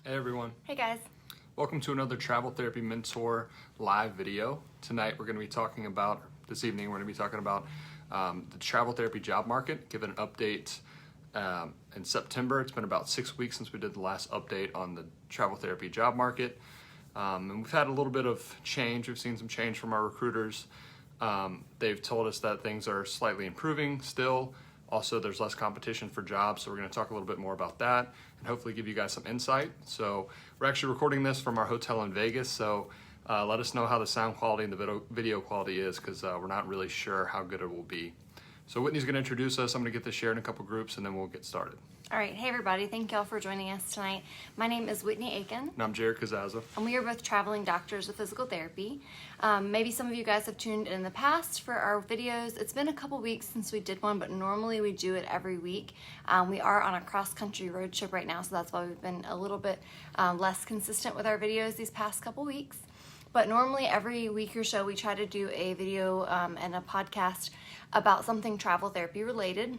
Hey everyone. Hey guys. Welcome to another Travel Therapy Mentor live video. This evening we're going to be talking about the travel therapy job market, give an update in September. It's been about 6 weeks since we did the last update on the travel therapy job market. And we've had a little bit of change. We've seen some change from our recruiters. They've told us that things are slightly improving still. Also, there's less competition for jobs, so we're going to talk a little bit more about that and hopefully give you guys some insight. So we're actually recording this from our hotel in Vegas, so let us know how the sound quality and the video quality is, because we're not really sure how good it will be. So Whitney's going to introduce us. I'm going to get this shared in a couple groups, and then we'll get started. All right, hey everybody, thank y'all for joining us tonight. My name is Whitney Aiken. And I'm Jared Kazaza. And we are both traveling doctors of physical therapy. Maybe some of you guys have tuned in the past for our videos. It's been a couple weeks since we did one, but normally we do it every week. We are on a cross-country road trip right now, so that's why we've been a little bit less consistent with our videos these past couple weeks. But normally every week or so we try to do a video and a podcast about something travel therapy related.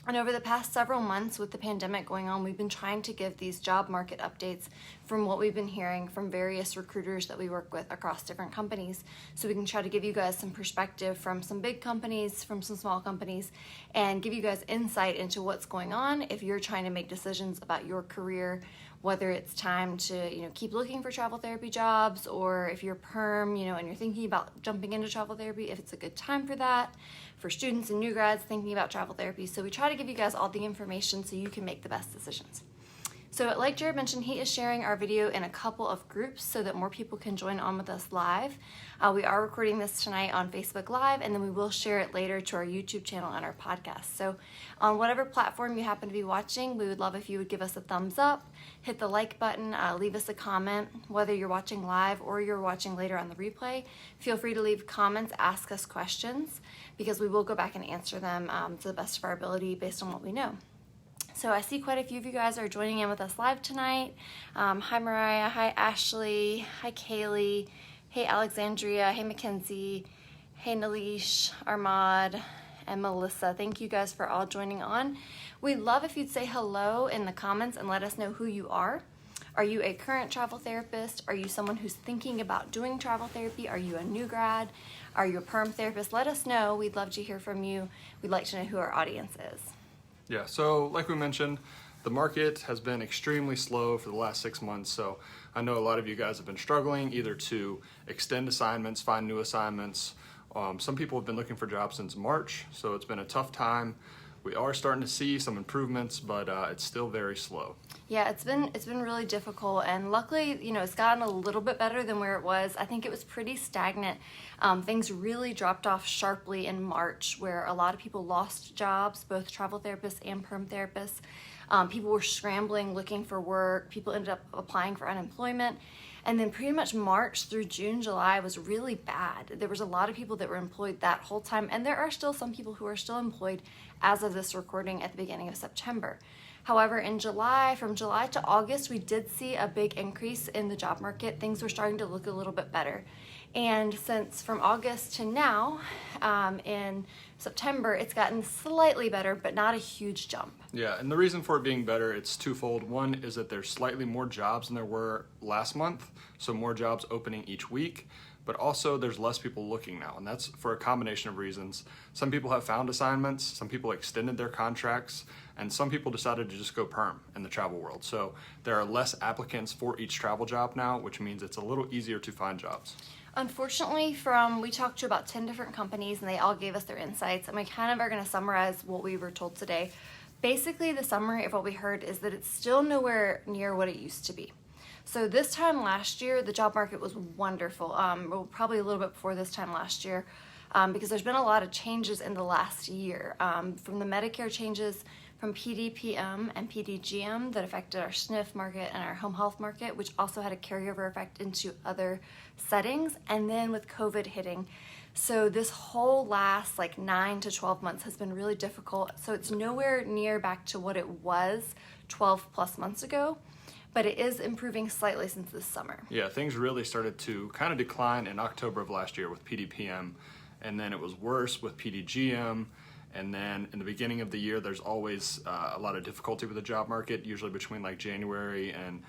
And over the past several months with the pandemic going on, we've been trying to give these job market updates from what we've been hearing from various recruiters that we work with across different companies. So we can try to give you guys some perspective from some big companies, from some small companies, and give you guys insight into what's going on if you're trying to make decisions about your career, whether it's time to keep looking for travel therapy jobs, or if you're perm, and you're thinking about jumping into travel therapy, if it's a good time for that, for students and new grads thinking about travel therapy. So we try to give you guys all the information so you can make the best decisions. So like Jared mentioned, he is sharing our video in a couple of groups so that more people can join on with us live. We are recording this tonight on Facebook Live, and then we will share it later to our YouTube channel and our podcast. So on whatever platform you happen to be watching, we would love if you would give us a thumbs up, hit the like button, leave us a comment, whether you're watching live or you're watching later on the replay. Feel free to leave comments, ask us questions, because we will go back and answer them to the best of our ability based on what we know. So I see quite a few of you guys are joining in with us live tonight. Hi Mariah, hi Ashley, hi Kaylee, hey Alexandria, hey Mackenzie, hey Nalish, Armad, and Melissa. Thank you guys for all joining on. We'd love if you'd say hello in the comments and let us know who you are. Are you a current travel therapist? Are you someone who's thinking about doing travel therapy? Are you a new grad? Are you a perm therapist? Let us know. We'd love to hear from you. We'd like to know who our audience is. Yeah, so like we mentioned, the market has been extremely slow for the last 6 months. So I know a lot of you guys have been struggling either to extend assignments, find new assignments. Some people have been looking for jobs since March, so it's been a tough time. We are starting to see some improvements, but it's still very slow. Yeah, it's been really difficult, and luckily, it's gotten a little bit better than where it was. I think it was pretty stagnant. Things really dropped off sharply in March, where a lot of people lost jobs, both travel therapists and perm therapists. People were scrambling, looking for work. People ended up applying for unemployment. And then pretty much March through June, July was really bad. There was a lot of people that were employed that whole time, and there are still some people who are still employed as of this recording at the beginning of September. However, in July, from July to August, we did see a big increase in the job market. Things were starting to look a little bit better. And since from August to now, in September, it's gotten slightly better, but not a huge jump. Yeah, and the reason for it being better, it's twofold. One is that there's slightly more jobs than there were last month, so more jobs opening each week, but also there's less people looking now, and that's for a combination of reasons. Some people have found assignments, some people extended their contracts, and some people decided to just go perm in the travel world. So there are less applicants for each travel job now, which means it's a little easier to find jobs. Unfortunately, we talked to about 10 different companies, and they all gave us their insights, and we kind of are going to summarize what we were told today. Basically, the summary of what we heard is that it's still nowhere near what it used to be. So this time last year, the job market was wonderful. Well, probably a little bit before this time last year, because there's been a lot of changes in the last year, from the Medicare changes, from PDPM and PDGM that affected our SNF market and our home health market, which also had a carryover effect into other settings, and then with COVID hitting. So this whole last 9 to 12 months has been really difficult. So it's nowhere near back to what it was 12 plus months ago, but it is improving slightly since this summer. Yeah, things really started to kind of decline in October of last year with PDPM, and then it was worse with PDGM. And then in the beginning of the year, there's always a lot of difficulty with the job market, usually between January and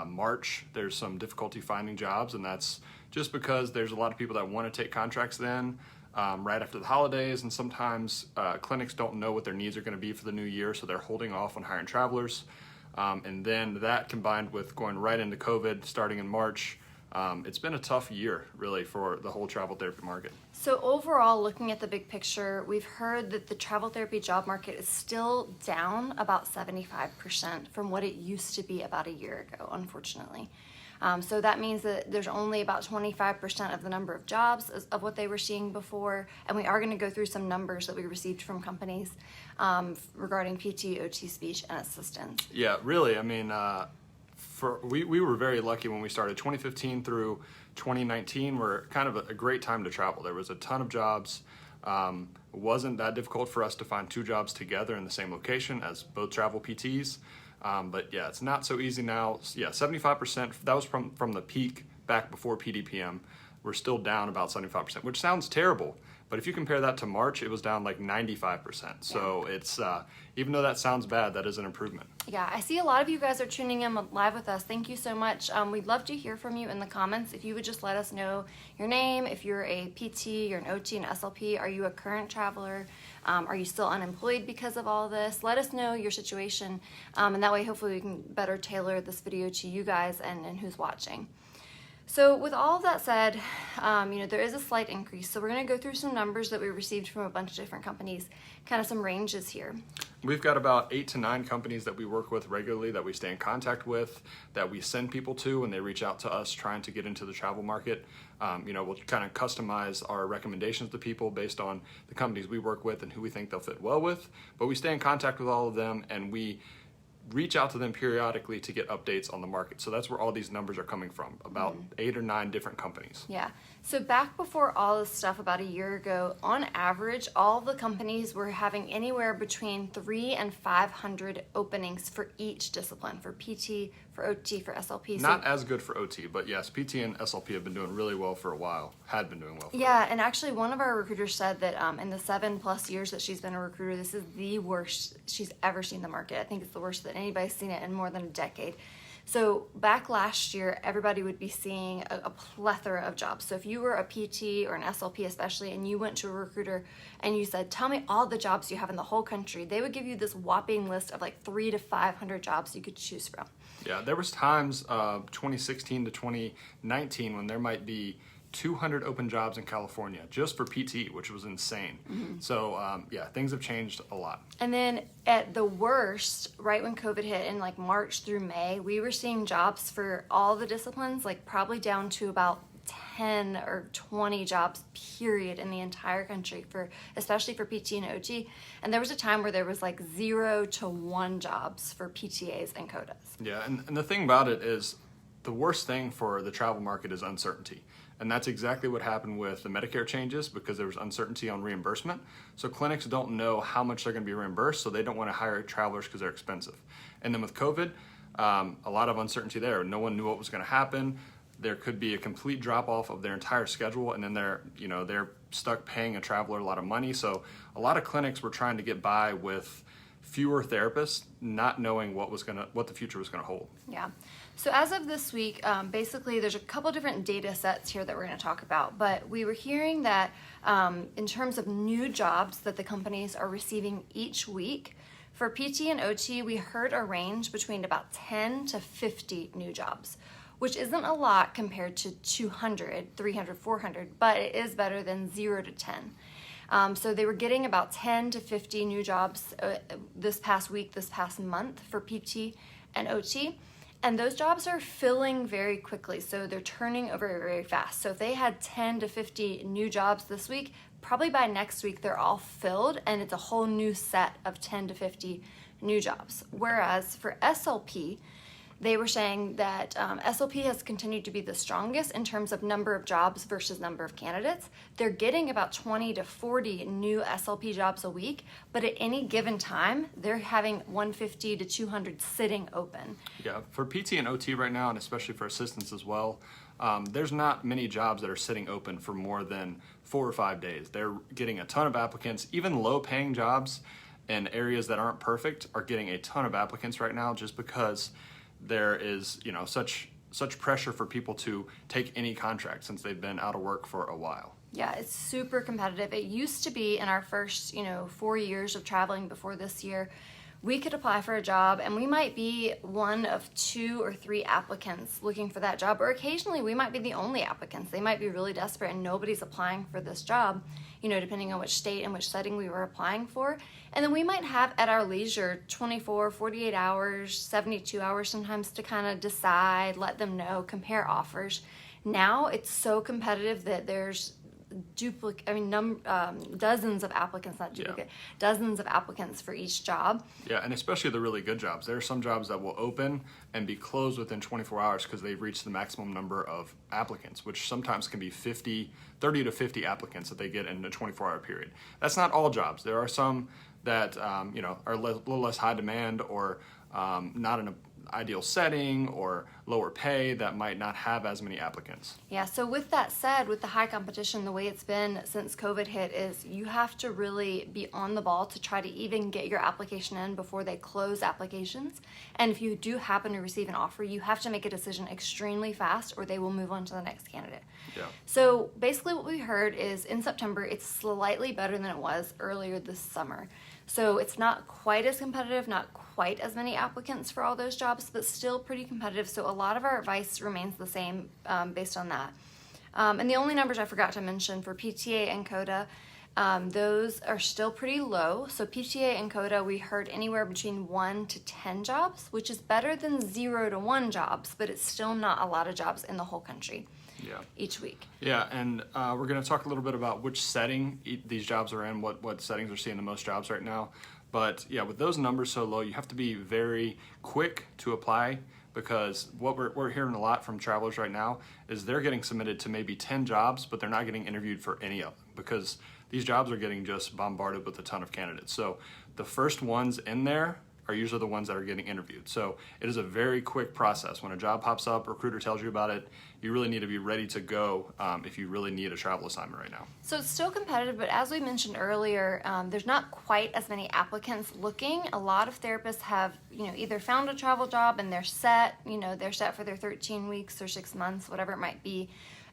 March, there's some difficulty finding jobs, and that's just because there's a lot of people that want to take contracts then, right after the holidays, and sometimes clinics don't know what their needs are going to be for the new year, so they're holding off on hiring travelers. And then that combined with going right into COVID starting in March, it's been a tough year really for the whole travel therapy market. So overall, looking at the big picture, we've heard that the travel therapy job market is still down about 75% from what it used to be about a year ago, unfortunately. So that means that there's only about 25% of the number of jobs of what they were seeing before. And we are going to go through some numbers that we received from companies regarding PT, OT, speech, and assistance. Yeah, really. I mean, we were very lucky when we started. 2015 through 2019 were kind of a great time to travel. There was a ton of jobs. It wasn't that difficult for us to find 2 jobs together in the same location as both travel PTs. But yeah, it's not so easy now. Yeah, 75%, that was from the peak back before PDPM. We're still down about 75%, which sounds terrible. But if you compare that to March, it was down like 95%. So it's, even though that sounds bad, that is an improvement. Yeah, I see a lot of you guys are tuning in live with us. Thank you so much. We'd love to hear from you in the comments. If you would just let us know your name, if you're a PT, you're an OT, an SLP, are you a current traveler? Are you still unemployed because of all this? Let us know your situation, and that way hopefully we can better tailor this video to you guys and who's watching. So with all of that said, there is a slight increase. So we're going to go through some numbers that we received from a bunch of different companies, kind of some ranges here. We've got about 8 to 9 companies that we work with regularly, that we stay in contact with, that we send people to when they reach out to us trying to get into the travel market. We'll kind of customize our recommendations to people based on the companies we work with and who we think they'll fit well with. But we stay in contact with all of them, and we reach out to them periodically to get updates on the market. So that's where all these numbers are coming from, about 8 or 9 different companies. Yeah. So back before all this stuff about a year ago, on average, all the companies were having anywhere between 300 and 500 openings for each discipline, for PT, for OT, for SLP. Not as good for OT, but yes, PT and SLP have been doing really well for a while, had been doing well for a while. And actually one of our recruiters said that in the 7+ years that she's been a recruiter, this is the worst she's ever seen the market. I think it's the worst that anybody's seen it in more than a decade. So back last year, everybody would be seeing a plethora of jobs. So if you were a PT or an SLP especially, and you went to a recruiter and you said, tell me all the jobs you have in the whole country, they would give you this whopping list of like 300 to 500 jobs you could choose from. Yeah, there was times 2016 to 2019 when there might be 200 open jobs in California just for PT, which was insane. So things have changed a lot. And then at the worst, right when COVID hit in like March through May, we were seeing jobs for all the disciplines, like probably down to about 10 or 20 jobs period in the entire country, especially for PT and OT. And there was a time where there was like 0 to 1 jobs for PTAs and CODAs. Yeah, and the thing about it is the worst thing for the travel market is uncertainty. And that's exactly what happened with the Medicare changes, because there was uncertainty on reimbursement. So clinics don't know how much they're going to be reimbursed, so they don't want to hire travelers because they're expensive. And then with COVID, a lot of uncertainty there. No one knew what was going to happen. There could be a complete drop off of their entire schedule, and then they're stuck paying a traveler a lot of money. So a lot of clinics were trying to get by with fewer therapists, not knowing what the future was going to hold. Yeah. So as of this week, basically there's a couple different data sets here that we're going to talk about, but we were hearing that in terms of new jobs that the companies are receiving each week, for PT and OT, we heard a range between about 10 to 50 new jobs, which isn't a lot compared to 200, 300, 400, but it is better than 0 to 10. So they were getting about 10 to 50 new jobs this past week, this past month for PT and OT. And those jobs are filling very quickly, so they're turning over very fast. So if they had 10 to 50 new jobs this week, probably by next week they're all filled, and it's a whole new set of 10 to 50 new jobs. Whereas for SLP, they were saying that SLP has continued to be the strongest in terms of number of jobs versus number of candidates. They're getting about 20 to 40 new SLP jobs a week, but at any given time, they're having 150 to 200 sitting open. Yeah, for PT and OT right now, and especially for assistants as well, there's not many jobs that are sitting open for more than 4 or 5 days. They're getting a ton of applicants. Even low-paying jobs in areas that aren't perfect are getting a ton of applicants right now, just because there is, such pressure for people to take any contract since they've been out of work for a while. Yeah, it's super competitive. It used to be in our first, 4 years of traveling before this year, we could apply for a job and we might be one of 2 or 3 applicants looking for that job, or occasionally we might be the only applicants. They might be really desperate and nobody's applying for this job, depending on which state and which setting we were applying for. And then we might have at our leisure 24, 48 hours, 72 hours sometimes to kind of decide, let them know, compare offers. Now it's so competitive that there's dozens of applicants, not duplicate, dozens of applicants for each job. Yeah, and especially the really good jobs. There are some jobs that will open and be closed within 24 hours because they've reached the maximum number of applicants, which sometimes can be 30 to 50 applicants that they get in a 24-hour period. That's not all jobs. There are some that are a little less high demand or not in an ideal setting or lower pay that might not have as many applicants. Yeah, so with that said, with the high competition, the way it's been since COVID hit is you have to really be on the ball to try to even get your application in before they close applications. And if you do happen to receive an offer, you have to make a decision extremely fast or they will move on to the next candidate. Yeah. So basically what we heard is in September, it's slightly better than it was earlier this summer. So it's not quite as competitive, not quite as many applicants for all those jobs, but still pretty competitive. So a lot of our advice remains the same based on that. And the only numbers I forgot to mention for PTA and CODA, those are still pretty low. So PTA and CODA, we heard anywhere between 1 to 10 jobs, which is better than 0 to 1 jobs, but it's still not a lot of jobs in the whole country. Yeah. Each week. Yeah, and we're going to talk a little bit about which setting these jobs are in, what settings are seeing the most jobs right now. But yeah, with those numbers so low, you have to be very quick to apply because what we're hearing a lot from travelers right now is they're getting submitted to maybe 10 jobs, but they're not getting interviewed for any of them because these jobs are getting just bombarded with a ton of candidates. So the first ones in there are usually the ones that are getting interviewed. So it is a very quick process. When a job pops up, a recruiter tells you about it, you really need to be ready to go if you really need a travel assignment right now. So it's still competitive, but as we mentioned earlier, there's not quite as many applicants looking. A lot of therapists have, either found a travel job and they're set for their 13 weeks or 6 months, whatever it might be.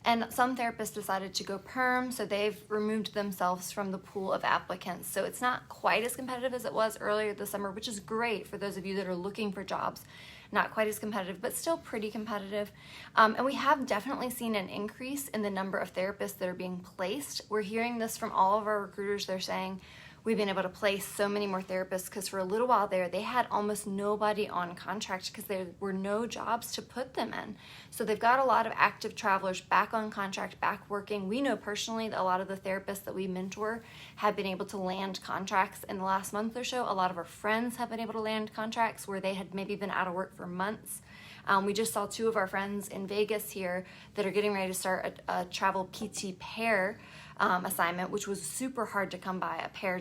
And some therapists decided to go perm, so they've removed themselves from the pool of applicants. So it's not quite as competitive as it was earlier this summer, which is great for those of you that are looking for jobs. Not quite as competitive, but still pretty competitive. And we have definitely seen an increase in the number of therapists that are being placed. We're hearing this from all of our recruiters. They're saying, we've been able to place so many more therapists because for a little while there, they had almost nobody on contract because there were no jobs to put them in. So they've got a lot of active travelers back on contract, back working. We know personally that a lot of the therapists that we mentor have been able to land contracts in the last month or so. A lot of our friends have been able to land contracts where they had maybe been out of work for months. We just saw 2 of our friends in Vegas here that are getting ready to start a travel PT pair assignment, which was super hard to come by, a pair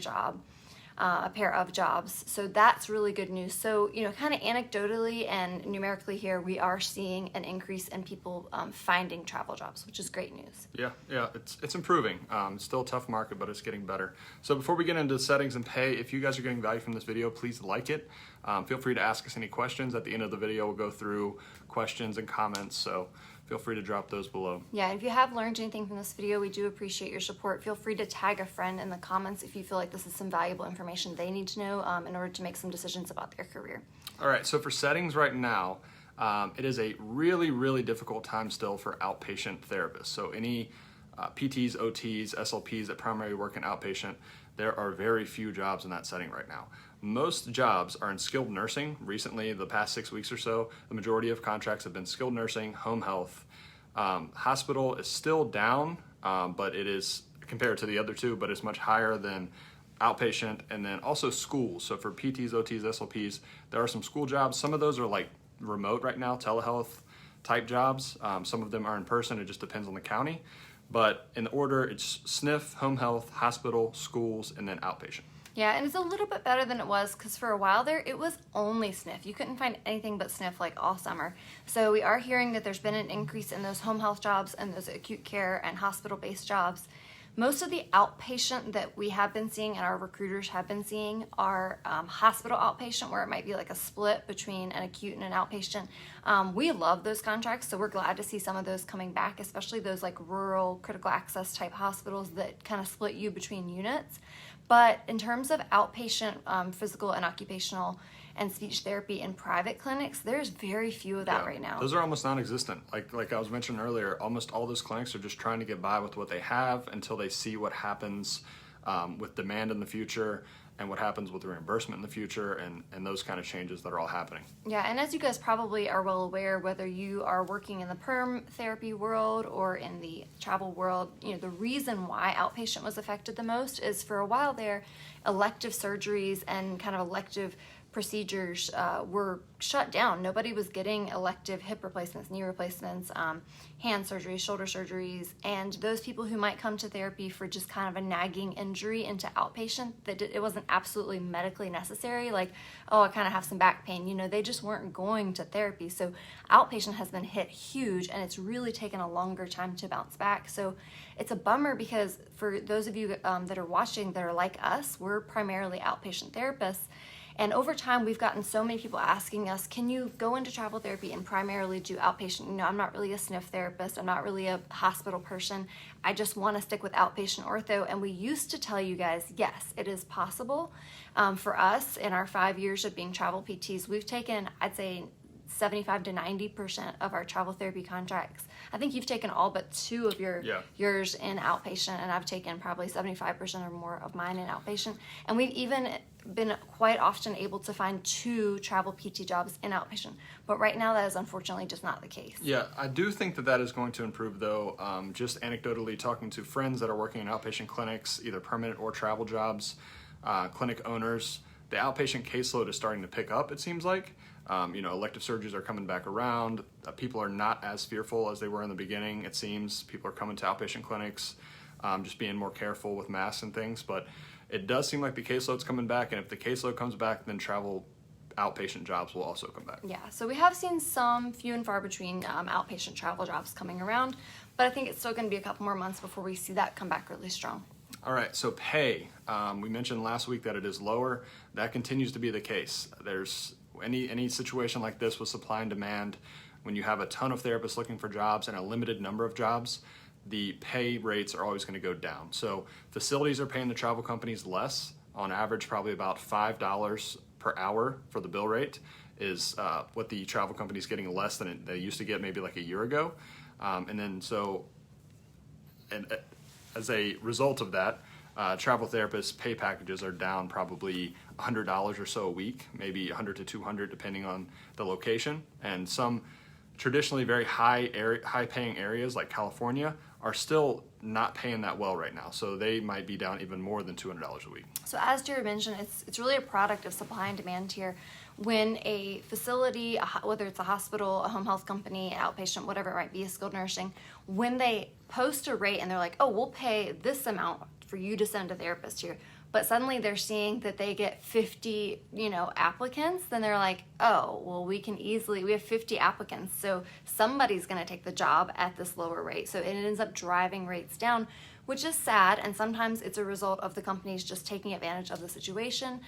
of jobs. So that's really good news. So, kind of anecdotally and numerically here, we are seeing an increase in people finding travel jobs, which is great news. Yeah, it's improving. It's still a tough market, but it's getting better. So before we get into settings and pay, if you guys are getting value from this video, please like it. Feel free to ask us any questions. At the end of the video, we'll go through questions and comments. So feel free to drop those below. Yeah, and if you have learned anything from this video, we do appreciate your support. Feel free to tag a friend in the comments if you feel like this is some valuable information they need to know in order to make some decisions about their career. All right, so for settings right now, it is a really, really difficult time still for outpatient therapists. So any PTs, OTs, SLPs that primarily work in outpatient, there are very few jobs in that setting right now. Most jobs are in skilled nursing. Recently, the past 6 weeks or so, the majority of contracts have been skilled nursing, home health. Hospital is still down, but it is compared to the other 2, but it's much higher than outpatient, and then also schools. So for PTs, OTs, SLPs, there are some school jobs. Some of those are like remote right now, telehealth type jobs. Some of them are in person. It just depends on the county. But in the order, it's SNF, home health, hospital, schools, and then outpatient. Yeah, and it's a little bit better than it was because for a while there, it was only SNF. You couldn't find anything but SNF like all summer. So we are hearing that there's been an increase in those home health jobs and those acute care and hospital-based jobs. Most of the outpatient that we have been seeing and our recruiters have been seeing are hospital outpatient, where it might be like a split between an acute and an outpatient. We love those contracts, so we're glad to see some of those coming back, especially those like rural critical access type hospitals that kind of split you between units. But in terms of outpatient physical and occupational and speech therapy in private clinics, there's very few of that right now. Those are almost non-existent. Like I was mentioning earlier, almost all those clinics are just trying to get by with what they have until they see what happens with demand in the future and what happens with reimbursement in the future and those kind of changes that are all happening. Yeah, and as you guys probably are well aware, whether you are working in the perm therapy world or in the travel world, the reason why outpatient was affected the most is for a while there, elective surgeries and kind of elective procedures were shut down. Nobody was getting elective hip replacements, knee replacements, hand surgeries, shoulder surgeries, and those people who might come to therapy for just kind of a nagging injury into outpatient that it wasn't absolutely medically necessary, like, oh, I kind of have some back pain, they just weren't going to therapy. So outpatient has been hit huge, and it's really taken a longer time to bounce back. So it's a bummer because for those of you that are watching that are like us, we're primarily outpatient therapists. And over time, we've gotten so many people asking us, can you go into travel therapy and primarily do outpatient? I'm not really a sniff therapist. I'm not really a hospital person. I just want to stick with outpatient ortho. And we used to tell you guys, yes, it is possible. For us, in our 5 years of being travel PTs, we've taken, I'd say, 75 to 90% of our travel therapy contracts. I think you've taken all but 2 of yours in outpatient, and I've taken probably 75% or more of mine in outpatient. And we've even been quite often able to find 2 travel PT jobs in outpatient. But right now, that is unfortunately just not the case. Yeah, I do think that is going to improve, though. Just anecdotally talking to friends that are working in outpatient clinics, either permanent or travel jobs, clinic owners, the outpatient caseload is starting to pick up, it seems like. Elective surgeries are coming back around. People are not as fearful as they were in the beginning, it seems. People are coming to outpatient clinics, just being more careful with masks and things. But it does seem like the caseload's coming back, and if the caseload comes back, then travel outpatient jobs will also come back. Yeah, so we have seen some few and far between outpatient travel jobs coming around, but I think it's still going to be a couple more months before we see that come back really strong. All right, so pay. We mentioned last week that it is lower. That continues to be the case. There's any situation like this with supply and demand, when you have a ton of therapists looking for jobs and a limited number of jobs, the pay rates are always going to go down. So facilities are paying the travel companies less, on average probably about $5 per hour for the bill rate is what the travel company is getting less than they used to get maybe like a year ago. As a result of that, travel therapists' pay packages are down probably $100 or so a week, maybe $100 to $200 depending on the location. And some traditionally very high-paying areas like California are still not paying that well right now. So they might be down even more than $200 a week. So as Jared mentioned, it's really a product of supply and demand here. When a facility, whether it's a hospital, a home health company, outpatient, whatever it might be, a skilled nursing, when they post a rate and they're like, oh, we'll pay this amount for you to send a therapist here, but suddenly they're seeing that they get 50, applicants, then they're like, oh, well, we have 50 applicants, so somebody's going to take the job at this lower rate. So it ends up driving rates down, which is sad, and sometimes it's a result of the companies just taking advantage of the situation.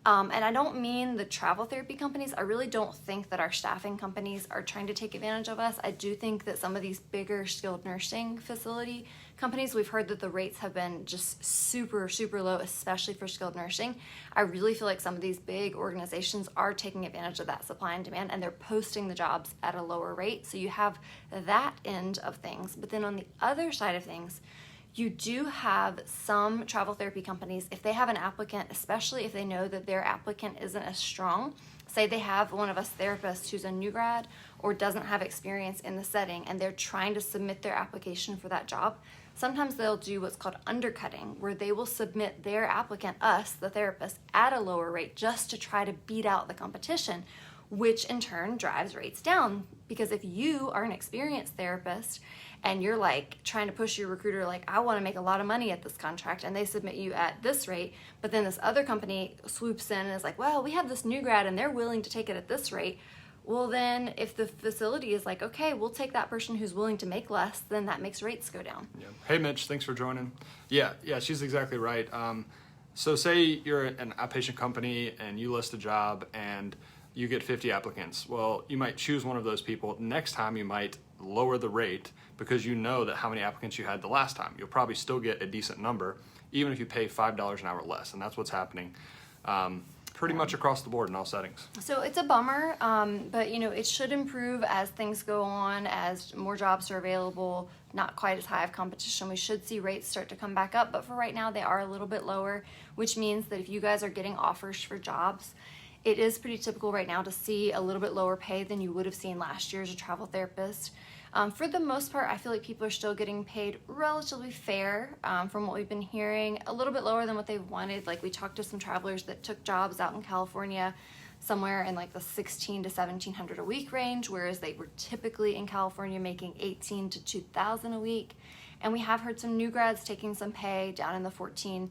And I don't mean the travel therapy companies. I really don't think that our staffing companies are trying to take advantage of us. I do think that some of these bigger skilled nursing facility companies, we've heard that the rates have been just super, super low, especially for skilled nursing. I really feel like some of these big organizations are taking advantage of that supply and demand, and they're posting the jobs at a lower rate. So you have that end of things. But then on the other side of things, you do have some travel therapy companies, if they have an applicant, especially if they know that their applicant isn't as strong, say they have one of us therapists who's a new grad or doesn't have experience in the setting, and they're trying to submit their application for that job, sometimes they'll do what's called undercutting, where they will submit their applicant, us, the therapist, at a lower rate just to try to beat out the competition, which in turn drives rates down. Because if you are an experienced therapist and you're like trying to push your recruiter, like, I want to make a lot of money at this contract, and they submit you at this rate, but then this other company swoops in and is like, well, we have this new grad and they're willing to take it at this rate. Well, then if the facility is like, okay, we'll take that person who's willing to make less, then that makes rates go down. Yeah. Hey, Mitch, thanks for joining. Yeah, she's exactly right. So say you're an outpatient company and you list a job and you get 50 applicants. Well, you might choose one of those people. Next time you might lower the rate because you know that how many applicants you had the last time. You'll probably still get a decent number, even if you pay $5 an hour less, and that's what's happening pretty much across the board in all settings. So it's a bummer, but it should improve as things go on, as more jobs are available, not quite as high of competition. We should see rates start to come back up, but for right now they are a little bit lower, which means that if you guys are getting offers for jobs, it is pretty typical right now to see a little bit lower pay than you would have seen last year as a travel therapist. For the most part, I feel like people are still getting paid relatively fair from what we've been hearing, a little bit lower than what they wanted. Like we talked to some travelers that took jobs out in California somewhere in like the $1,600 to $1,700 a week range, whereas they were typically in California making $18,000 to $2,000 a week. And we have heard some new grads taking some pay down in the $1,400s,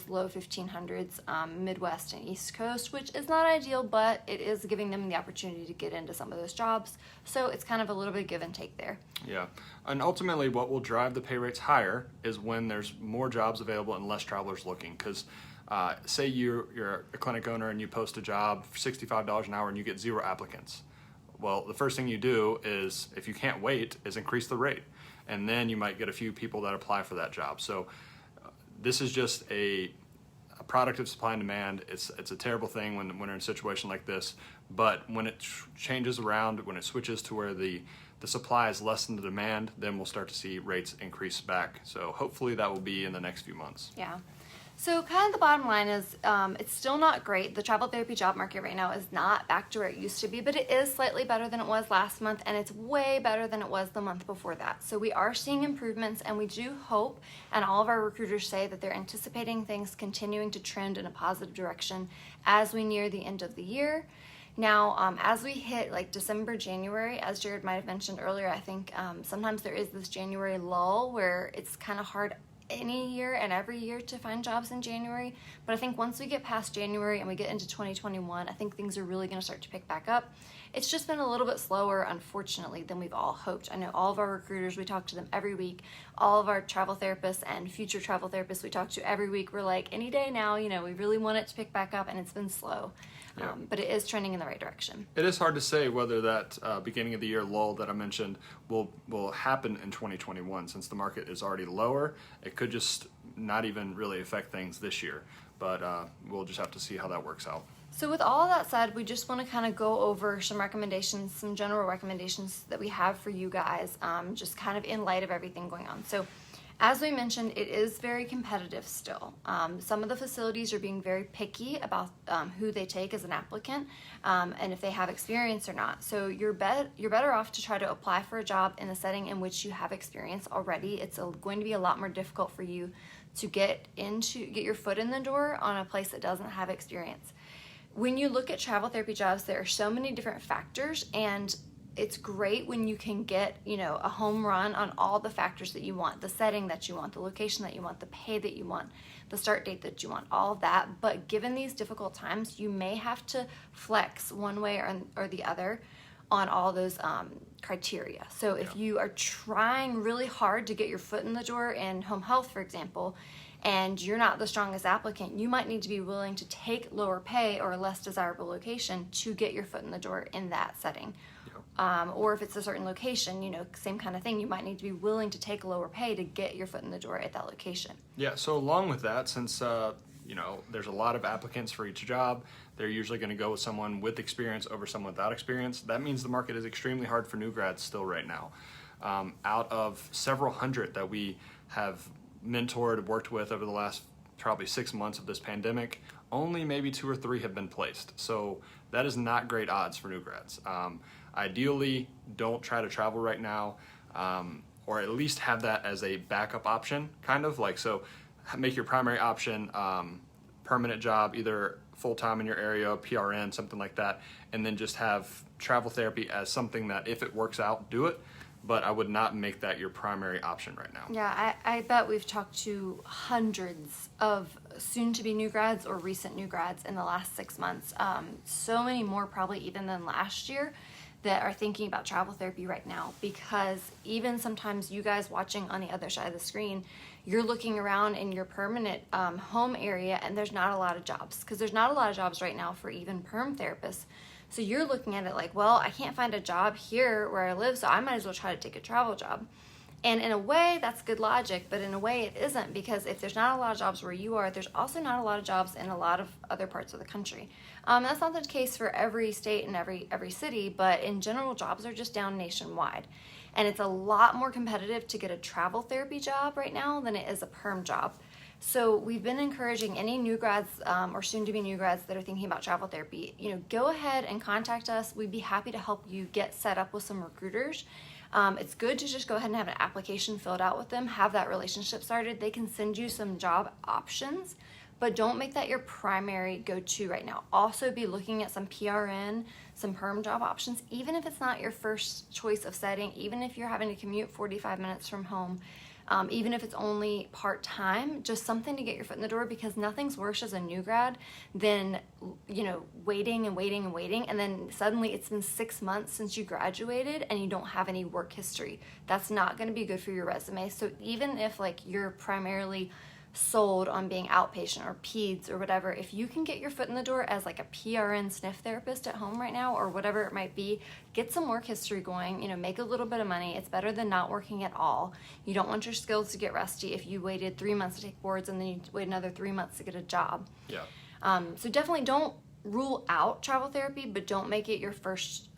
low $1,500s, Midwest and East Coast, which is not ideal, but it is giving them the opportunity to get into some of those jobs. So it's kind of a little bit of give and take there. Yeah, and ultimately what will drive the pay rates higher is when there's more jobs available and less travelers looking. Because say you're a clinic owner and you post a job for $65 an hour and you get 0 applicants. Well, the first thing you do is, if you can't wait, is increase the rate. And then you might get a few people that apply for that job. So this is just a product of supply and demand. It's a terrible thing when we're in a situation like this. But when it changes around, when it switches to where the supply is less than the demand, then we'll start to see rates increase back. So hopefully that will be in the next few months. Yeah. So kind of the bottom line is it's still not great. The travel therapy job market right now is not back to where it used to be, but it is slightly better than it was last month, and it's way better than it was the month before that. So we are seeing improvements, and we do hope, and all of our recruiters say that they're anticipating things continuing to trend in a positive direction as we near the end of the year. Now, as we hit like December, January, as Jared might have mentioned earlier, I think sometimes there is this January lull where it's kind of hard any year and every year to find jobs in January. But I think once we get past January and we get into 2021, I think things are really going to start to pick back up. It's just been a little bit slower, unfortunately, than we've all hoped. I know all of our recruiters, we talk to them every week. All of our travel therapists and future travel therapists we talk to every week, we're like, any day now, we really want it to pick back up, and it's been slow. Yeah. But it is trending in the right direction. It is hard to say whether that beginning of the year lull that I mentioned will happen in 2021, since the market is already lower. It could just not even really affect things this year, but we'll just have to see how that works out. So with all of that said, we just want to kind of go over some recommendations, some general recommendations that we have for you guys, just kind of in light of everything going on. So as we mentioned, it is very competitive still. Some of the facilities are being very picky about who they take as an applicant and if they have experience or not. So you're better off to try to apply for a job in a setting in which you have experience already. It's going to be a lot more difficult for you to get your foot in the door on a place that doesn't have experience. When you look at travel therapy jobs, there are so many different factors, and it's great when you can get, a home run on all the factors that you want, the setting that you want, the location that you want, the pay that you want, the start date that you want, all of that. But given these difficult times, you may have to flex one way or the other on all those criteria. So if you are trying really hard to get your foot in the door in home health, for example, and you're not the strongest applicant, you might need to be willing to take lower pay or a less desirable location to get your foot in the door in that setting. Or if it's a certain location, same kind of thing. You might need to be willing to take lower pay to get your foot in the door at that location. Yeah, so along with that, since, there's a lot of applicants for each job, they're usually going to go with someone with experience over someone without experience. That means the market is extremely hard for new grads still right now. Out of several hundred that we have mentored, worked with over the last probably 6 months of this pandemic, only maybe 2 or 3 have been placed. So that is not great odds for new grads. Ideally, don't try to travel right now, or at least have that as a backup option, kind of like, so make your primary option permanent job, either full-time in your area, PRN, something like that, and then just have travel therapy as something that if it works out, do it. but I would not make that your primary option right now. Yeah, I bet we've talked to hundreds of soon-to-be new grads or recent new grads in the last 6 months. So many more probably even than last year that are thinking about travel therapy right now, because even sometimes you guys watching on the other side of the screen, you're looking around in your permanent home area and there's not a lot of jobs, because there's not a lot of jobs right now for even perm therapists. So you're looking at it like, well, I can't find a job here where I live, so I might as well try to take a travel job. And in a way, that's good logic, but in a way it isn't, because if there's not a lot of jobs where you are, there's also not a lot of jobs in a lot of other parts of the country. That's not the case for every state and every city, but in general, jobs are just down nationwide. And it's a lot more competitive to get a travel therapy job right now than it is a perm job. So we've been encouraging any new grads or soon-to-be new grads that are thinking about travel therapy, go ahead and contact us. We'd be happy to help you get set up with some recruiters. It's good to just go ahead and have an application filled out with them, have that relationship started. They can send you some job options, but don't make that your primary go-to right now. Also be looking at some PRN, some perm job options, even if it's not your first choice of setting, even if you're having to commute 45 minutes from home. Even if it's only part-time, just something to get your foot in the door, because nothing's worse as a new grad than, waiting and waiting and waiting, and then suddenly it's been 6 months since you graduated and you don't have any work history. That's not going to be good for your resume. So even if you're primarily sold on being outpatient or peds or whatever, if you can get your foot in the door as a PRN sniff therapist at home right now or whatever it might be, get some work history going, make a little bit of money. It's better than not working at all. You don't want your skills to get rusty if you waited 3 months to take boards and then you wait another 3 months to get a job. Yeah. So definitely don't rule out travel therapy, but don't make it your first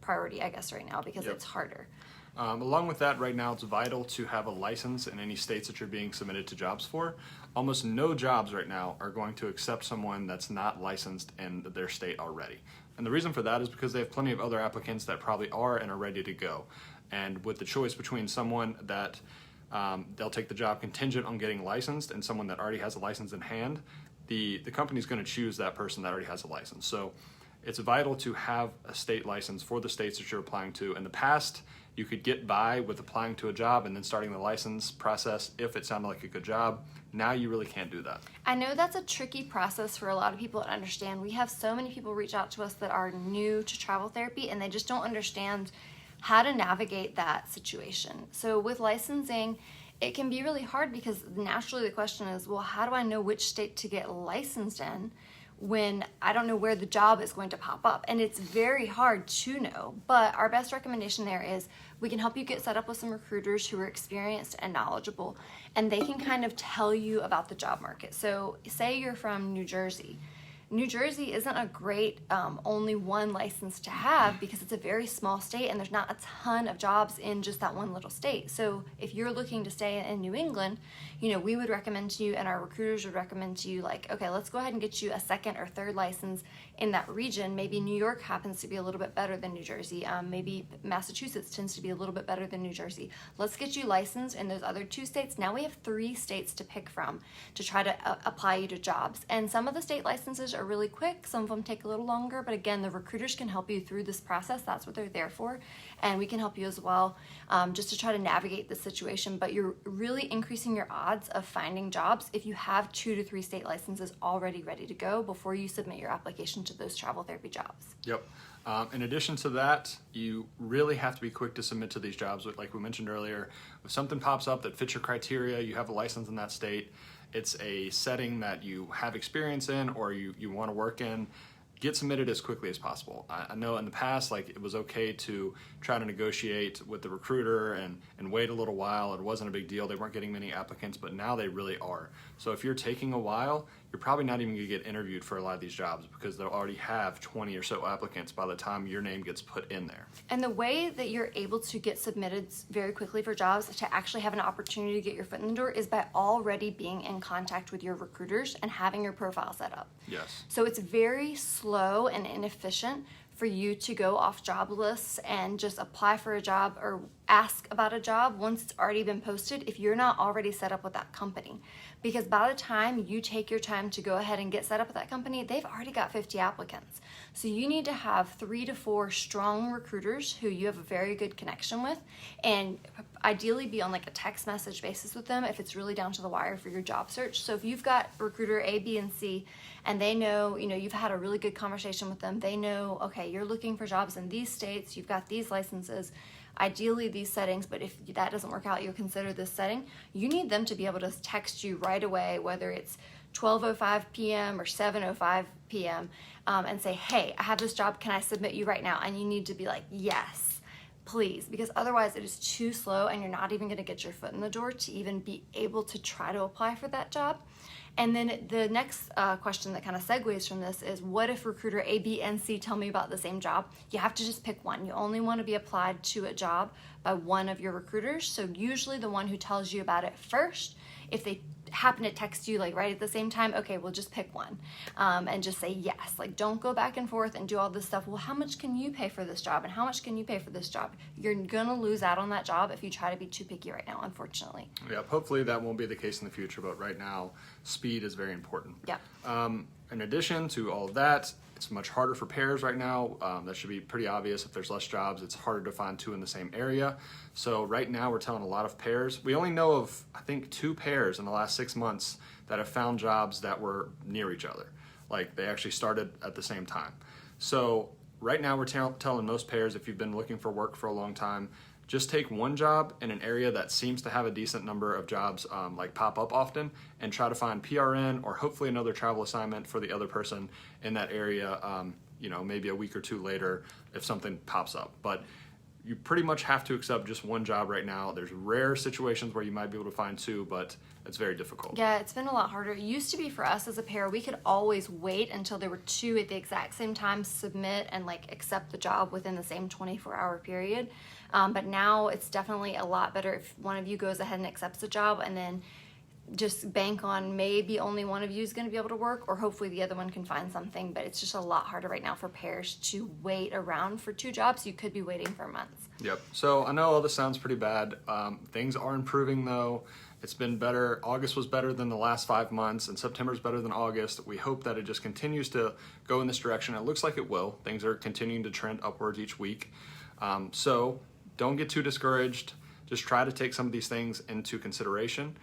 priority, I guess, right now, because it's harder. Along with that, right now it's vital to have a license in any states that you're being submitted to jobs for. Almost no jobs right now are going to accept someone that's not licensed in their state already. And the reason for that is because they have plenty of other applicants that probably are and are ready to go. And with the choice between someone that they'll take the job contingent on getting licensed and someone that already has a license in hand, the company's going to choose that person that already has a license. So it's vital to have a state license for the states that you're applying to. In the past, you could get by with applying to a job and then starting the license process if it sounded like a good job. Now you really can't do that. I know that's a tricky process for a lot of people to understand. We have so many people reach out to us that are new to travel therapy and they just don't understand how to navigate that situation. So with licensing, it can be really hard, because naturally the question is, well, how do I know which state to get licensed in when I don't know where the job is going to pop up? And it's very hard to know, but our best recommendation there is we can help you get set up with some recruiters who are experienced and knowledgeable, and they can kind of tell you about the job market. So say you're from New Jersey. New Jersey isn't a great only one license to have, because it's a very small state and there's not a ton of jobs in just that one little state. So if you're looking to stay in New England, we would recommend to you, and our recruiters would recommend to you, okay, let's go ahead and get you a second or third license in that region. Maybe New York happens to be a little bit better than New Jersey. Maybe Massachusetts tends to be a little bit better than New Jersey. Let's get you licensed in those other 2 states. Now we have 3 states to pick from to try to apply you to jobs. And some of the state licenses are really quick. Some of them take a little longer, but again, the recruiters can help you through this process. That's what they're there for. And we can help you as well, just to try to navigate the situation. But you're really increasing your odds of finding jobs if you have 2 to 3 state licenses already ready to go before you submit your application to those travel therapy jobs. Yep. In addition to that, you really have to be quick to submit to these jobs. Like we mentioned earlier, if something pops up that fits your criteria, you have a license in that state, it's a setting that you have experience in or you want to work in, get submitted as quickly as possible. I know in the past, it was okay to try to negotiate with the recruiter and wait a little while. It wasn't a big deal. They weren't getting many applicants, but now they really are. So if you're taking a while, you're probably not even going to get interviewed for a lot of these jobs, because they'll already have 20 or so applicants by the time your name gets put in there. And the way that you're able to get submitted very quickly for jobs, to actually have an opportunity to get your foot in the door, is by already being in contact with your recruiters and having your profile set up. Yes. So it's very slow and inefficient for you to go off job lists and just apply for a job or ask about a job once it's already been posted if you're not already set up with that company. Because by the time you take your time to go ahead and get set up with that company, they've already got 50 applicants. So you need to have 3 to 4 strong recruiters who you have a very good connection with, and ideally be on like a text message basis with them if it's really down to the wire for your job search. So if you've got recruiter A, B, and C, and they know, you've had a really good conversation with them, they know, okay, you're looking for jobs in these states, you've got these licenses, ideally these settings, but if that doesn't work out, you'll consider this setting. You need them to be able to text you right away, whether it's 12:05 p.m. or 7:05 p.m. And say, hey, I have this job, can I submit you right now? And you need to be like, yes, please, because otherwise it is too slow and you're not even going to get your foot in the door to even be able to try to apply for that job. And then the next question that kind of segues from this is, what if recruiter A, B, and C tell me about the same job? You have to just pick one. You only want to be applied to a job by one of your recruiters. So usually the one who tells you about it first, if they happen to text you like right at the same time, okay, we'll just pick one and just say yes. Like, don't go back and forth and do all this stuff. Well, how much can you pay for this job? And how much can you pay for this job? You're gonna lose out on that job if you try to be too picky right now, unfortunately. Yeah, hopefully that won't be the case in the future, but right now, speed is very important. Yeah. In addition to all of that, it's much harder for pairs right now. That should be pretty obvious. If there's less jobs, it's harder to find 2 in the same area. So right now we're telling a lot of pairs. We only know of, I think, 2 pairs in the last 6 months that have found jobs that were near each other. Like, they actually started at the same time. So right now we're telling most pairs, if you've been looking for work for a long time, just take one job in an area that seems to have a decent number of jobs like pop up often, and try to find PRN or hopefully another travel assignment for the other person in that area, maybe a week or 2 later if something pops up. But you pretty much have to accept just one job right now. There's rare situations where you might be able to find 2, but it's very difficult. Yeah, it's been a lot harder. It used to be for us as a pair, we could always wait until there were 2 at the exact same time, submit and accept the job within the same 24-hour period. But now it's definitely a lot better if one of you goes ahead and accepts the job, and then just bank on maybe only one of you is going to be able to work, or hopefully the other one can find something. But it's just a lot harder right now for pairs to wait around for 2 jobs. You could be waiting for months. Yep. So I know all this sounds pretty bad. Things are improving though. It's been better. August was better than the last 5 months, and September's better than August. We hope that it just continues to go in this direction. It looks like it will. Things are continuing to trend upwards each week. So don't get too discouraged. Just try to take some of these things into consideration.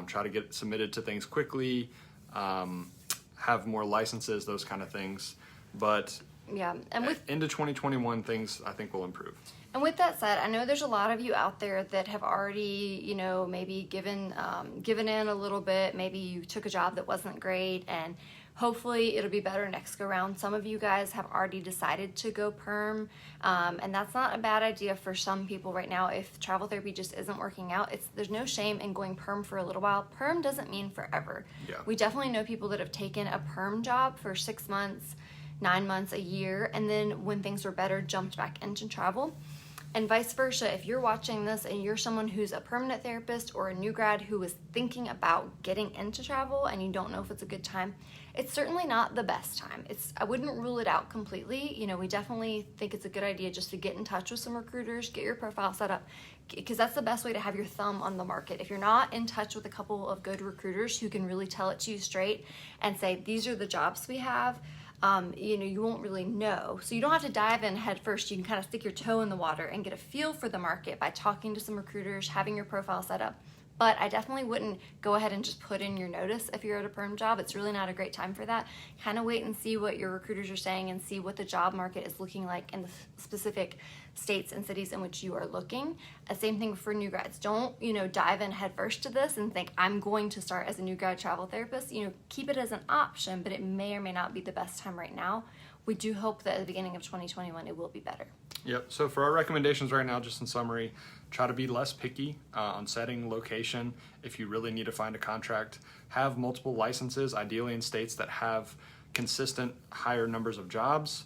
Try to get submitted to things quickly, have more licenses, those kind of things. But yeah, and into 2021, things I think will improve. And with that said, I know there's a lot of you out there that have already, maybe given in a little bit. Maybe you took a job that wasn't great, and hopefully it'll be better next go round. Some of you guys have already decided to go perm, and that's not a bad idea for some people right now. If travel therapy just isn't working out, there's no shame in going perm for a little while. Perm doesn't mean forever. Yeah. We definitely know people that have taken a perm job for 6 months, 9 months, a year, and then when things were better, jumped back into travel. And vice versa, if you're watching this and you're someone who's a permanent therapist or a new grad who is thinking about getting into travel and you don't know if it's a good time, it's certainly not the best time. I wouldn't rule it out completely. We definitely think it's a good idea just to get in touch with some recruiters, get your profile set up, because that's the best way to have your thumb on the market. If you're not in touch with a couple of good recruiters who can really tell it to you straight and say, these are the jobs we have, you won't really know. So you don't have to dive in head first. You can kind of stick your toe in the water and get a feel for the market by talking to some recruiters, having your profile set up. But I definitely wouldn't go ahead and just put in your notice if you're at a perm job. It's really not a great time for that. Kind of wait and see what your recruiters are saying and see what the job market is looking like in the specific states and cities in which you are looking. Same thing for new grads. Don't, dive in head first to this and think, I'm going to start as a new grad travel therapist. Keep it as an option, but it may or may not be the best time right now. We do hope that at the beginning of 2021, it will be better. Yep. So for our recommendations right now, just in summary, try to be less picky on setting, location. If you really need to find a contract, have multiple licenses, ideally in states that have consistent higher numbers of jobs.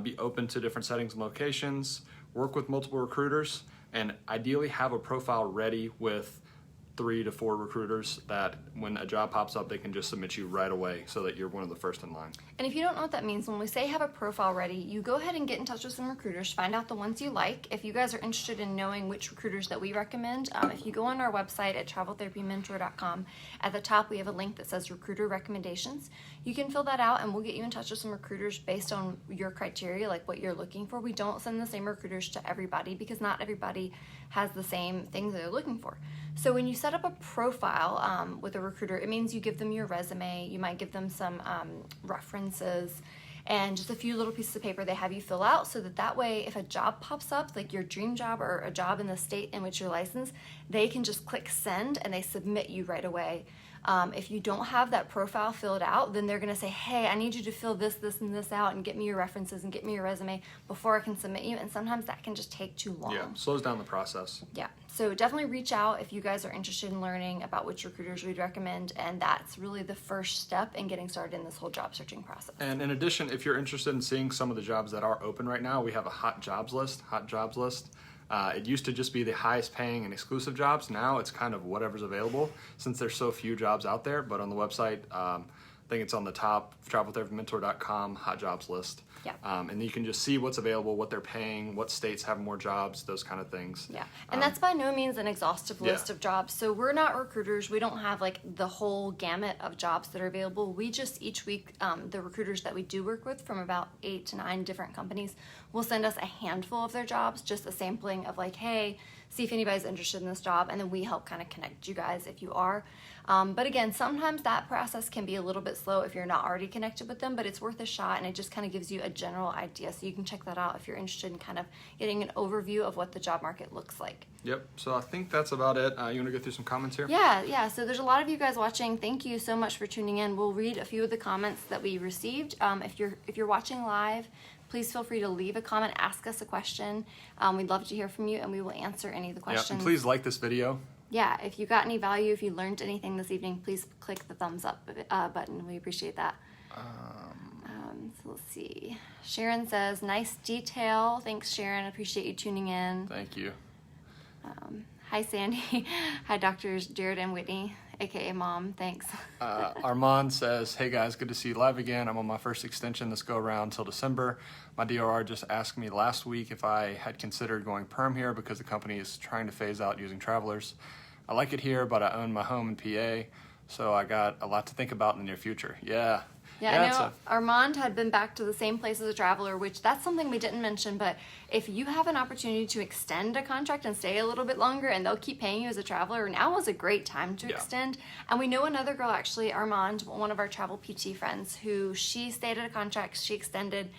Be open to different settings and locations. Work with multiple recruiters, and ideally have a profile ready with 3 to 4 recruiters that when a job pops up, they can just submit you right away so that you're one of the first in line. And if you don't know what that means, when we say have a profile ready, you go ahead and get in touch with some recruiters, find out the ones you like. If you guys are interested in knowing which recruiters that we recommend, if you go on our website at traveltherapymentor.com, at the top we have a link that says recruiter recommendations. You can fill that out and we'll get you in touch with some recruiters based on your criteria, like what you're looking for. We don't send the same recruiters to everybody because not everybody has the same things that they're looking for. So when you set up a profile with a recruiter, it means you give them your resume, you might give them some references, and just a few little pieces of paper they have you fill out so that way if a job pops up, like your dream job or a job in the state in which you're licensed, they can just click send and they submit you right away. If you don't have that profile filled out, then they're going to say, hey, I need you to fill this, this, and this out and get me your references and get me your resume before I can submit you. And sometimes that can just take too long. Yeah, slows down the process. Yeah, so definitely reach out if you guys are interested in learning about which recruiters we'd recommend. And that's really the first step in getting started in this whole job searching process. And in addition, if you're interested in seeing some of the jobs that are open right now, we have a hot jobs list. It used to just be the highest paying and exclusive jobs. Now it's kind of whatever's available since there's so few jobs out there. But on the website, I think it's on the top, traveltherapymentor.com, hot jobs list. Yeah. And you can just see what's available, what they're paying, what states have more jobs, those kind of things. Yeah, and that's by no means an exhaustive list of jobs. So we're not recruiters. We don't have like the whole gamut of jobs that are available. We just each week, the recruiters that we do work with from about 8 to 9 different companies will send us a handful of their jobs, just a sampling of like, hey, see if anybody's interested in this job, and then we help kind of connect you guys if you are. But again, sometimes that process can be a little bit slow if you're not already connected with them, but it's worth a shot, and it just kind of gives you a general idea. So you can check that out if you're interested in kind of getting an overview of what the job market looks like. Yep, so I think that's about it. You want to go through some comments here? Yeah, so there's a lot of you guys watching. Thank you so much for tuning in. We'll read a few of the comments that we received. If you're watching live, please feel free to leave a comment, ask us a question. We'd love to hear from you, and we will answer any of the questions. Yeah, and please like this video. Yeah, if you got any value, if you learned anything this evening, please click the thumbs up button. We appreciate that. So let's see. Sharon says, nice detail. Thanks, Sharon. Appreciate you tuning in. Thank you. Hi, Sandy. Hi, doctors Jared and Whitney, aka Mom. Thanks. Armand says, hey guys, good to see you live again. I'm on my first extension this go around till December. My DOR just asked me last week if I had considered going perm here because the company is trying to phase out using travelers. I like it here, but I own my home in PA, so I got a lot to think about in the near future. Yeah, I know Armand had been back to the same place as a traveler, which that's something we didn't mention, but if you have an opportunity to extend a contract and stay a little bit longer and they'll keep paying you as a traveler, now is a great time to extend. And we know another girl, actually, Armand, one of our travel PT friends, who she stayed at a contract, she extended,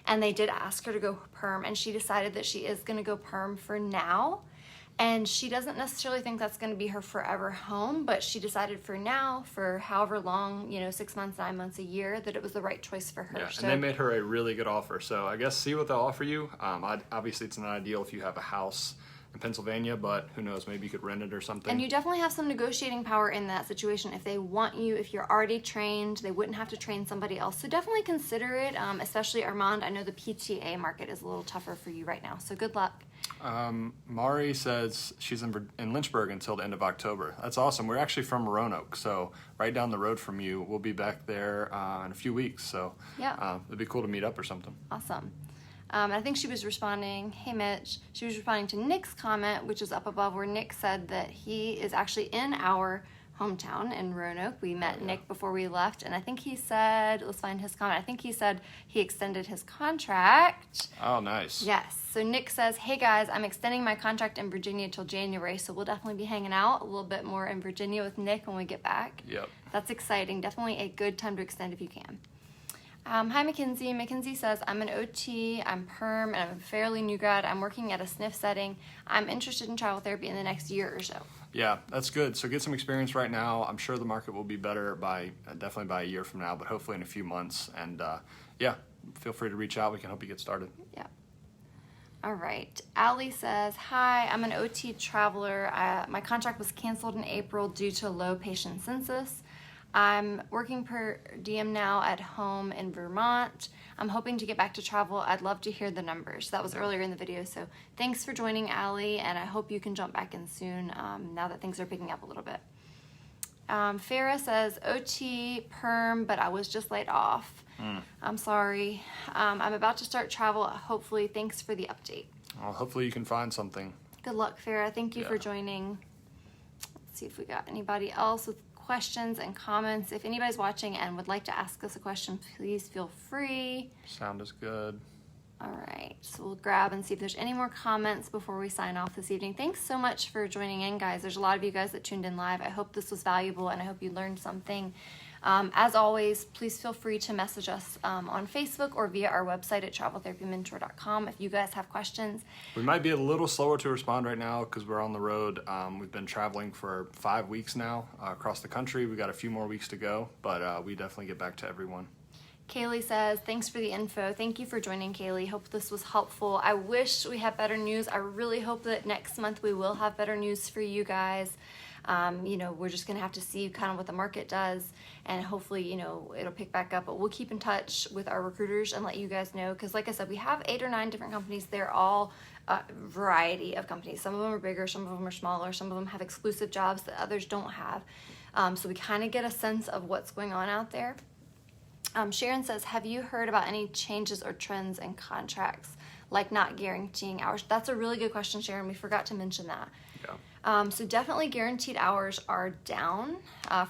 and they did ask her to go perm, and she decided that she is going to go perm for now. And she doesn't necessarily think that's going to be her forever home, but she decided for now, for however long, 6 months, 9 months, a year, that it was the right choice for her. Yeah, so, and they made her a really good offer. So I guess see what they'll offer you. Obviously, it's not ideal if you have a house in Pennsylvania, but who knows, maybe you could rent it or something. And you definitely have some negotiating power in that situation. If they want you, if you're already trained, they wouldn't have to train somebody else. So definitely consider it, especially Armand. I know the PTA market is a little tougher for you right now, so good luck. Mari says she's in Lynchburg until the end of October. That's awesome. We're actually from Roanoke, so right down the road from you. We'll be back there in a few weeks, so it'd be cool to meet up or something. Awesome. I think she was responding, hey Mitch, she was responding to Nick's comment, which is up above, where Nick said that he is actually in our hometown in Roanoke. We met Nick before we left, and I think he said, let's find his comment, I think he said he extended his contract. Oh, nice. Yes. So Nick says, hey guys, I'm extending my contract in Virginia till January, so we'll definitely be hanging out a little bit more in Virginia with Nick when we get back. Yep. That's exciting. Definitely a good time to extend if you can. Hi, Mackenzie. Mackenzie says, I'm an OT, I'm perm, and I'm a fairly new grad. I'm working at a SNF setting. I'm interested in travel therapy in the next year or so. Yeah, that's good. So get some experience right now. I'm sure the market will be better definitely by a year from now, but hopefully in a few months. And feel free to reach out. We can help you get started. Yeah. All right. Allie says, hi, I'm an OT traveler. My contract was canceled in April due to low patient census. I'm working per diem now at home in Vermont. I'm hoping to get back to travel. I'd love to hear the numbers. That was earlier in the video, so thanks for joining, Allie, and I hope you can jump back in soon now that things are picking up a little bit. Farah says, OT, perm, but I was just laid off. I'm sorry. I'm about to start travel, hopefully. Thanks for the update. Well, hopefully you can find something. Good luck, Farah. Thank you for joining. Let's see if we got anybody else with questions and comments. If anybody's watching and would like to ask us a question, please feel free. Sound is good. All right, so we'll grab and see if there's any more comments before we sign off this evening. Thanks so much for joining in, guys. There's a lot of you guys that tuned in live. I hope this was valuable and I hope you learned something. As always, please feel free to message us on Facebook or via our website at traveltherapymentor.com if you guys have questions. We might be a little slower to respond right now because we're on the road. We've been traveling for 5 weeks now across the country. We got a few more weeks to go, but we definitely get back to everyone. Kaylee says, thanks for the info. Thank you for joining, Kaylee. Hope this was helpful. I wish we had better news. I really hope that next month we will have better news for you guys. You know, we're just going to have to see kind of what the market does, and hopefully, you know, it'll pick back up. But we'll keep in touch with our recruiters and let you guys know, because like I said, we have 8 or 9 different companies. They're all a variety of companies. Some of them are bigger, some of them are smaller, some of them have exclusive jobs that others don't have. So we kind of get a sense of what's going on out there. Sharon says, have you heard about any changes or trends in contracts, like not guaranteeing hours? That's a really good question, Sharon. We forgot to mention that. Yeah. So definitely guaranteed hours are down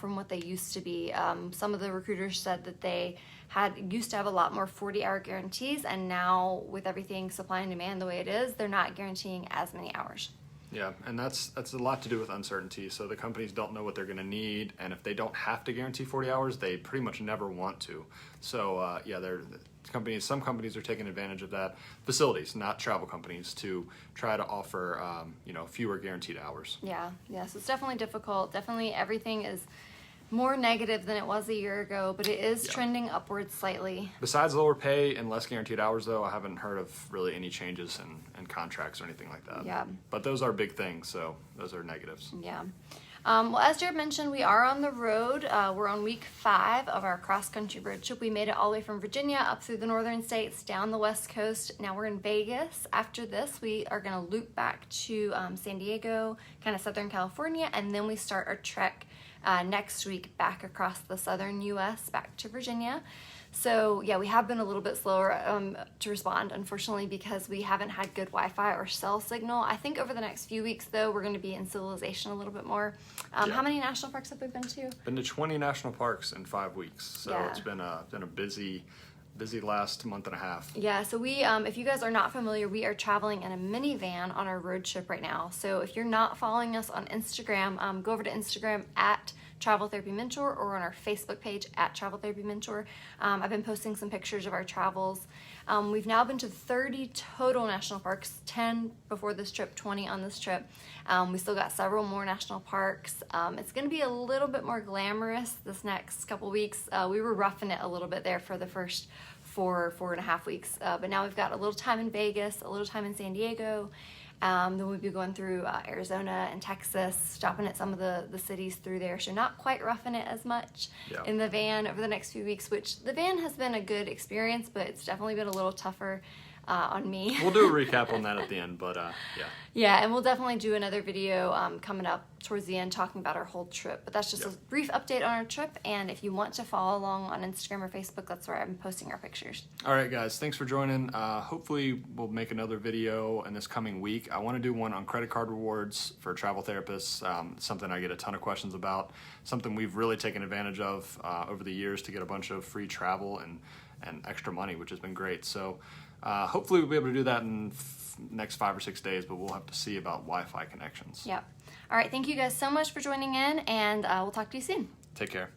from what they used to be. Some of the recruiters said that they used to have a lot more 40-hour guarantees, and now with everything supply and demand the way it is, they're not guaranteeing as many hours. Yeah, and that's a lot to do with uncertainty. So the companies don't know what they're going to need, and if they don't have to guarantee 40 hours, they pretty much never want to. So yeah, some companies are taking advantage of that. Facilities, not travel companies, to try to offer you know, fewer guaranteed hours. Yeah, so it's definitely difficult. Definitely everything is more negative than it was a year ago, but it is trending upwards slightly. Besides lower pay and less guaranteed hours, though, I haven't heard of really any changes in contracts or anything like that. Yeah. But those are big things, so those are negatives. Yeah. Well, as Jared mentioned, we are on the road. We're on week 5 of our cross-country road trip. We made it all the way from Virginia up through the northern states, down the west coast. Now we're in Vegas. After this, we are going to loop back to San Diego, kind of Southern California, and then we start our trek next week back across the southern U.S. back to Virginia. So yeah, we have been a little bit slower to respond, unfortunately, because we haven't had good Wi-Fi or cell signal. I think over the next few weeks, though, we're going to be in civilization a little bit more. How many national parks have we been to? Been to 20 national parks in 5 weeks. So it's been a busy last month and a half. Yeah, so we, if you guys are not familiar, we are traveling in a minivan on our road trip right now. So if you're not following us on Instagram, go over to Instagram at Travel Therapy Mentor, or on our Facebook page at Travel Therapy Mentor. I've been posting some pictures of our travels. We've now been to 30 total national parks, 10 before this trip, 20 on this trip. We still got several more national parks. It's going to be a little bit more glamorous this next couple weeks. We were roughing it a little bit there for the first 4.5 weeks, but now we've got a little time in Vegas, a little time in San Diego. Then we'll be going through Arizona and Texas, stopping at some of the cities through there. So not quite roughing it as much in the van over the next few weeks, which the van has been a good experience, but it's definitely been a little tougher on me. We'll do a recap on that at the end, but yeah. Yeah, and we'll definitely do another video coming up towards the end talking about our whole trip. But that's just a brief update on our trip, and if you want to follow along on Instagram or Facebook, that's where I'm posting our pictures. All right, guys, thanks for joining. Hopefully we'll make another video in this coming week. I want to do one on credit card rewards for travel therapists, something I get a ton of questions about, something we've really taken advantage of over the years to get a bunch of free travel and extra money, which has been great. So hopefully we'll be able to do that in next 5 or 6 days, but we'll have to see about Wi-Fi connections. Yep. All right, thank you guys so much for joining in, and we'll talk to you soon. Take care.